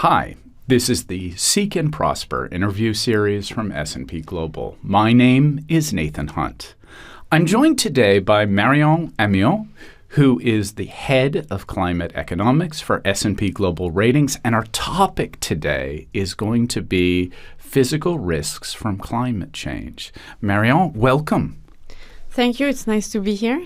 Hi, this is the Seek and Prosper interview series from S&P Global. My name is Nathan Hunt. I'm joined today by Marion Amiot, who is the head of climate economics for S&P Global Ratings, and our topic today is going to be physical risks from climate change. Marion, welcome. Thank you. It's nice to be here.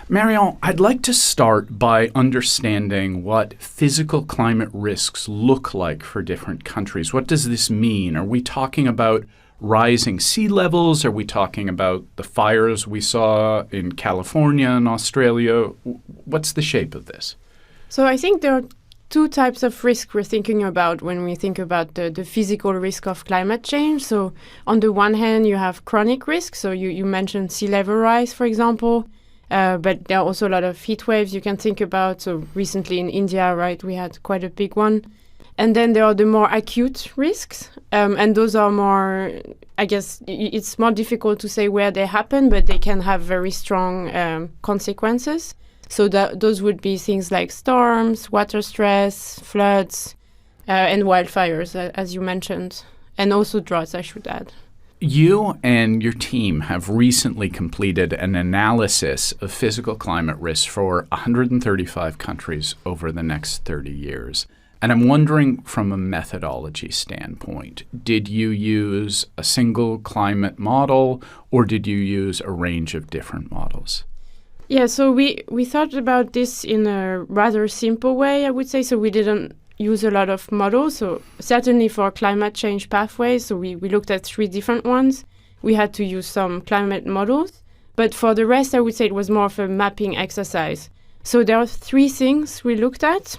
Marion, I'd like to start by understanding what physical climate risks look like for different countries. What does this mean? Are we talking about rising sea levels? Are we talking about the fires we saw in California and Australia? What's the shape of this? So I think there are two types of risk we're thinking about when we think about the physical risk of climate change. So on the one hand, you have chronic risk. So you mentioned sea level rise, for example. But there are also a lot of heat waves you can think about. So recently in India, right, we had quite a big one. And then there are the more acute risks. And those are more, I guess, it's more difficult to say where they happen, but they can have very strong consequences. So those would be things like storms, water stress, floods, and wildfires, as you mentioned. And also droughts, I should add. You and your team have recently completed an analysis of physical climate risks for 135 countries over the next 30 years. And I'm wondering, from a methodology standpoint, did you use a single climate model or did you use a range of different models? Yeah, so we thought about this in a rather simple way, I would say. So we didn't use a lot of models. So certainly for climate change pathways, so we looked at 3 different ones. We had to use some climate models. But for the rest, I would say it was more of a mapping exercise. So there are 3 things we looked at.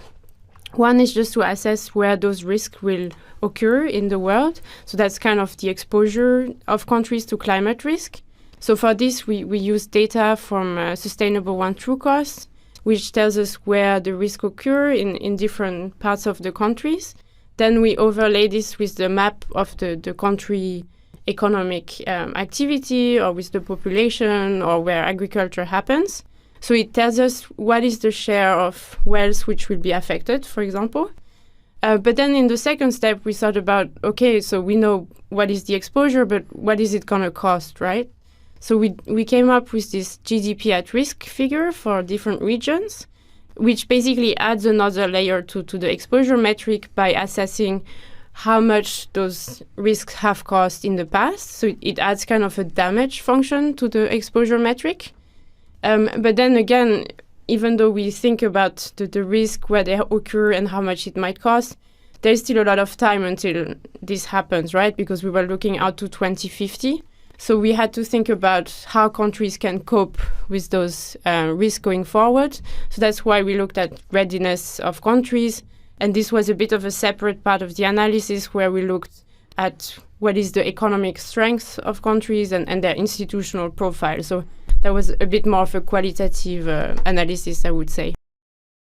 One is just to assess where those risks will occur in the world. So that's kind of the exposure of countries to climate risk. So for this, we use data from Sustainable One True Cost, which tells us where the risk occur in different parts of the countries. Then we overlay this with the map of the country economic activity or with the population or where agriculture happens. So it tells us what is the share of wells which will be affected, for example. But then in the second step, we thought about, okay, so we know what is the exposure, but what is it going to cost, right? So we came up with this GDP at risk figure for different regions, which basically adds another layer to the exposure metric by assessing how much those risks have cost in the past. So it adds kind of a damage function to the exposure metric. But then again, even though we think about the risk, where they occur and how much it might cost, there's still a lot of time until this happens, right? Because we were looking out to 2050. So we had to think about how countries can cope with those risks going forward. So that's why we looked at readiness of countries. And this was a bit of a separate part of the analysis where we looked at what is the economic strength of countries and their institutional profile. So that was a bit more of a qualitative analysis, I would say.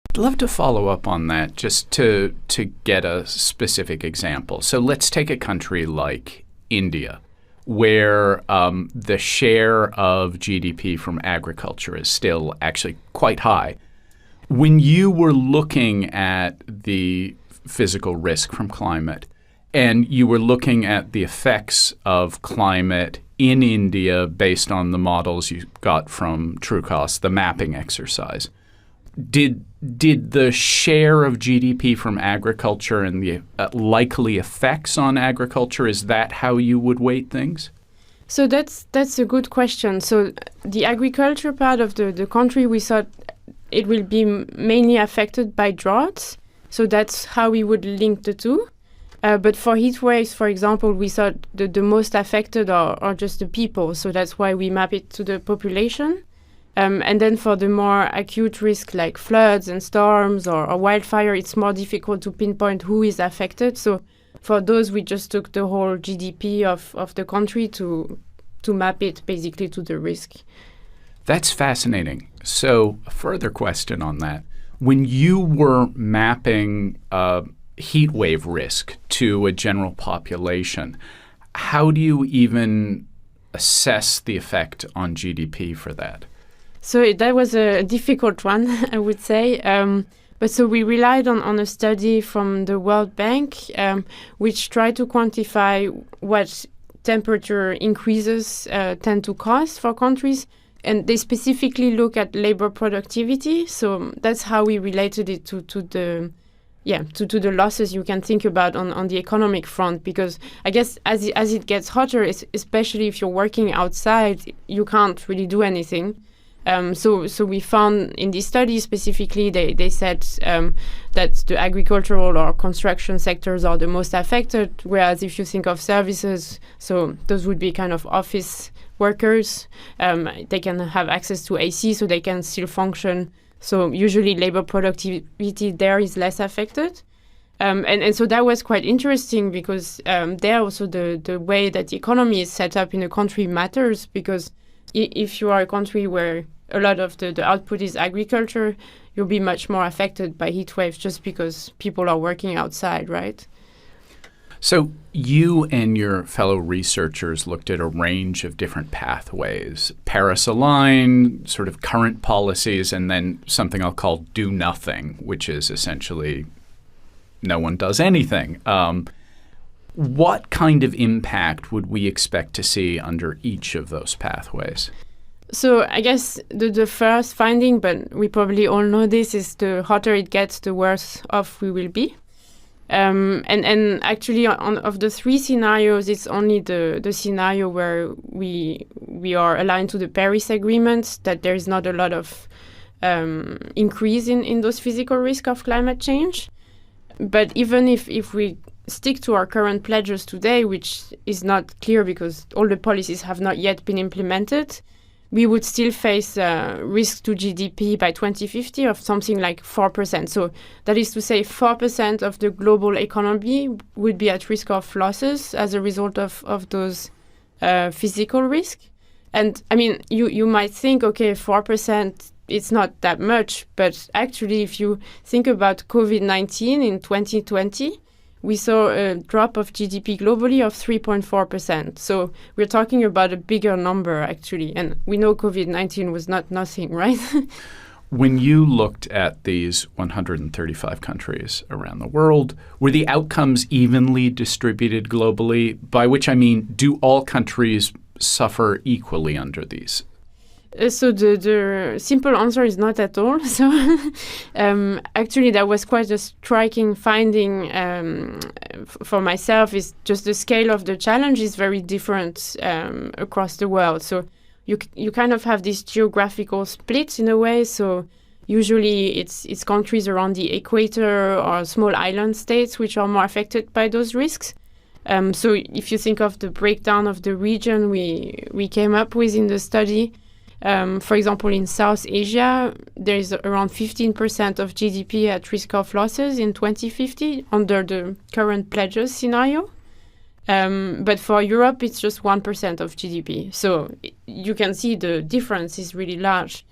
I'd love to follow up on that just to get a specific example. So let's take a country like India, where the share of GDP from agriculture is still actually quite high. When you were looking at the physical risk from climate, and you were looking at the effects of climate in India based on the models you got from TrueCost, the mapping exercise, did the share of GDP from agriculture and the likely effects on agriculture, is that how you would weight things? So that's a good question. So the agriculture part of the country, we thought it will be mainly affected by droughts. So that's how we would link the two. But for heat waves, for example, we thought the most affected are just the people. So that's why we map it to the population. And then for the more acute risk like floods and storms or wildfire, it's more difficult to pinpoint who is affected. So for those, we just took the whole GDP of the country to map it basically to the risk. That's fascinating. So a further question on that. When you were mapping heat wave risk to a general population, how do you even assess the effect on GDP for that? So that was a difficult one, I would say. But so we relied on a study from the World Bank, which tried to quantify what temperature increases tend to cost for countries. And they specifically look at labor productivity. So that's how we related it to the losses you can think about on the economic front. Because I guess as it gets hotter, especially if you're working outside, you can't really do anything. So we found in this study specifically, they said that the agricultural or construction sectors are the most affected, whereas if you think of services, so those would be kind of office workers, they can have access to AC, so they can still function. So usually labor productivity there is less affected. And so that was quite interesting because there also the way that the economy is set up in a country matters, because if you are a country where a lot of the output is agriculture, you'll be much more affected by heat waves just because people are working outside, right? So you and your fellow researchers looked at a range of different pathways, Paris-aligned, sort of current policies, and then something I'll call do nothing, which is essentially no one does anything. What kind of impact would we expect to see under each of those pathways? So I guess the first finding, but we probably all know this, is the hotter it gets, the worse off we will be. And actually, of the three scenarios, it's only the scenario where we are aligned to the Paris Agreement that there is not a lot of increase in those physical risks of climate change. But even if we stick to our current pledges today, which is not clear because all the policies have not yet been implemented, we would still face risk to GDP by 2050 of something like 4%. So that is to say 4% of the global economy would be at risk of losses as a result of those physical risks. And I mean, you might think, okay, 4%, it's not that much. But actually, if you think about COVID-19 in 2020, we saw a drop of GDP globally of 3.4%. So we're talking about a bigger number, actually. And we know COVID-19 was not nothing, right? When you looked at these 135 countries around the world, were the outcomes evenly distributed globally? By which I mean, do all countries suffer equally under these? So the simple answer is not at all. So actually, that was quite a striking finding for myself. Is just the scale of the challenge is very different across the world. So you kind of have this geographical split in a way. So usually it's countries around the equator or small island states which are more affected by those risks. So if you think of the breakdown of the region we came up with in the study. For example, in South Asia, there is around 15% of GDP at risk of losses in 2050 under the current pledges scenario. But for Europe, it's just 1% of GDP. So you can see the difference is really large.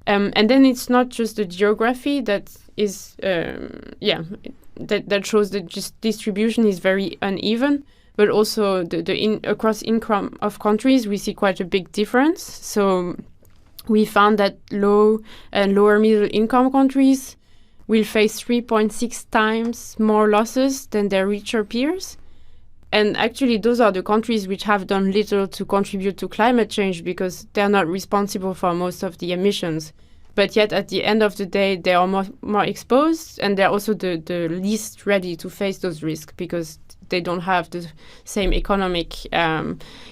And then it's not just the geography that is, that shows the distribution is very uneven, but also across income of countries, we see quite a big difference. So we found that low and lower middle income countries will face 3.6 times more losses than their richer peers. And actually, those are the countries which have done little to contribute to climate change because they're not responsible for most of the emissions. But yet, at the end of the day, they are more exposed, and they're also the least ready to face those risks because they don't have the same economic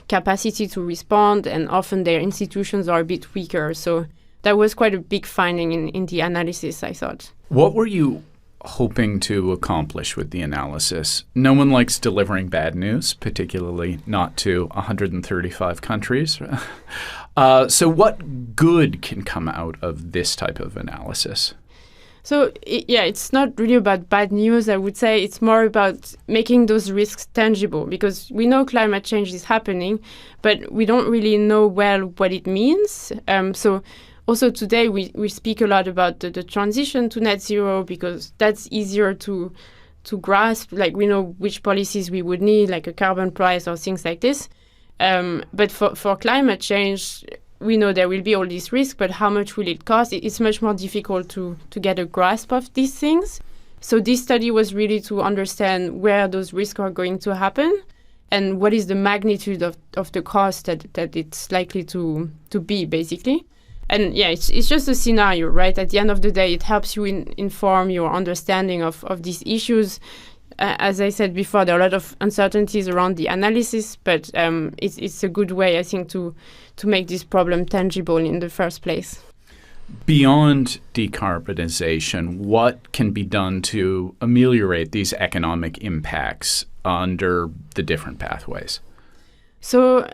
capacity to respond, and often their institutions are a bit weaker. So that was quite a big finding in the analysis, I thought. What were you hoping to accomplish with the analysis? No one likes delivering bad news, particularly not to 135 countries. So what good can come out of this type of analysis? So, it's not really about bad news, I would say. It's more about making those risks tangible because we know climate change is happening, but we don't really know well what it means. So also today we speak a lot about the transition to net zero because that's easier to grasp. Like we know which policies we would need, like a carbon price or things like this. But for climate change, we know there will be all these risks, but how much will it cost? It's much more difficult to get a grasp of these things. So this study was really to understand where those risks are going to happen and what is the magnitude of the cost that it's likely to be, basically. And yeah, it's just a scenario, right? At the end of the day, it helps you inform your understanding of these issues. As I said before, there are a lot of uncertainties around the analysis, but it's a good way, I think, to make this problem tangible in the first place. Beyond decarbonization, what can be done to ameliorate these economic impacts under the different pathways? So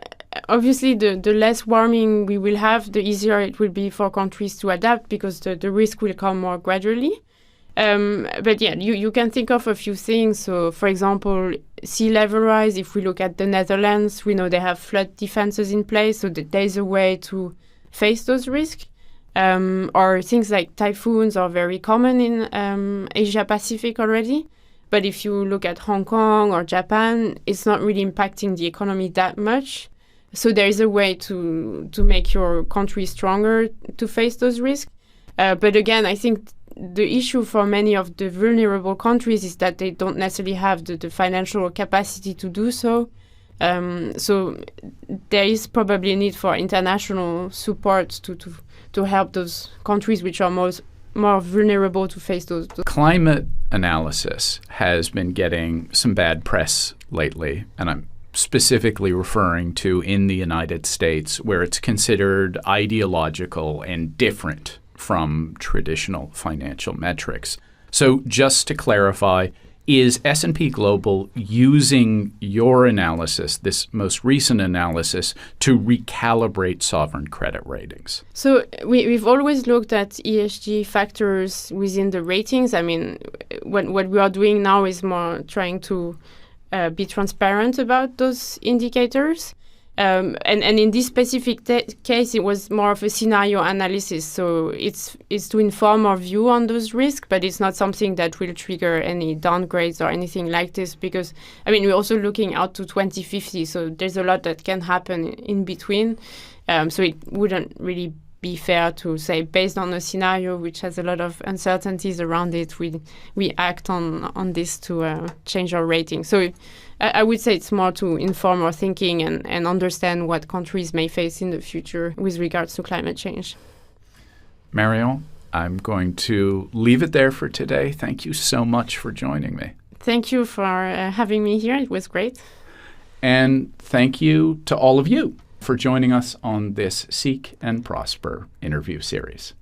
obviously, the less warming we will have, the easier it will be for countries to adapt because the risk will come more gradually. But yeah, you can think of a few things. So, for example, sea level rise. If we look at the Netherlands, we know they have flood defenses in place, so that there's a way to face those risks. Or things like typhoons are very common in Asia Pacific already. But if you look at Hong Kong or Japan, it's not really impacting the economy that much. So there is a way to make your country stronger to face those risks. But again, I think the issue for many of the vulnerable countries is that they don't necessarily have the financial capacity to do so. So there is probably a need for international support to help those countries which are more vulnerable to face those. Climate analysis has been getting some bad press lately, and I'm specifically referring to in the United States, where it's considered ideological and different from traditional financial metrics. So just to clarify, is S&P Global using your analysis, this most recent analysis, to recalibrate sovereign credit ratings? So we've always looked at ESG factors within the ratings. I mean, what we are doing now is more trying to be transparent about those indicators. And in this specific case, it was more of a scenario analysis. So it's to inform our view on those risks, but it's not something that will trigger any downgrades or anything like this. Because, I mean, we're also looking out to 2050. So there's a lot that can happen in between. So it wouldn't really be fair to say, based on a scenario which has a lot of uncertainties around it, we act on this to change our rating. So I would say it's more to inform our thinking and understand what countries may face in the future with regards to climate change. Marion, I'm going to leave it there for today. Thank you so much for joining me. Thank you for having me here. It was great. And thank you to all of you for joining us on this Seek and Prosper interview series.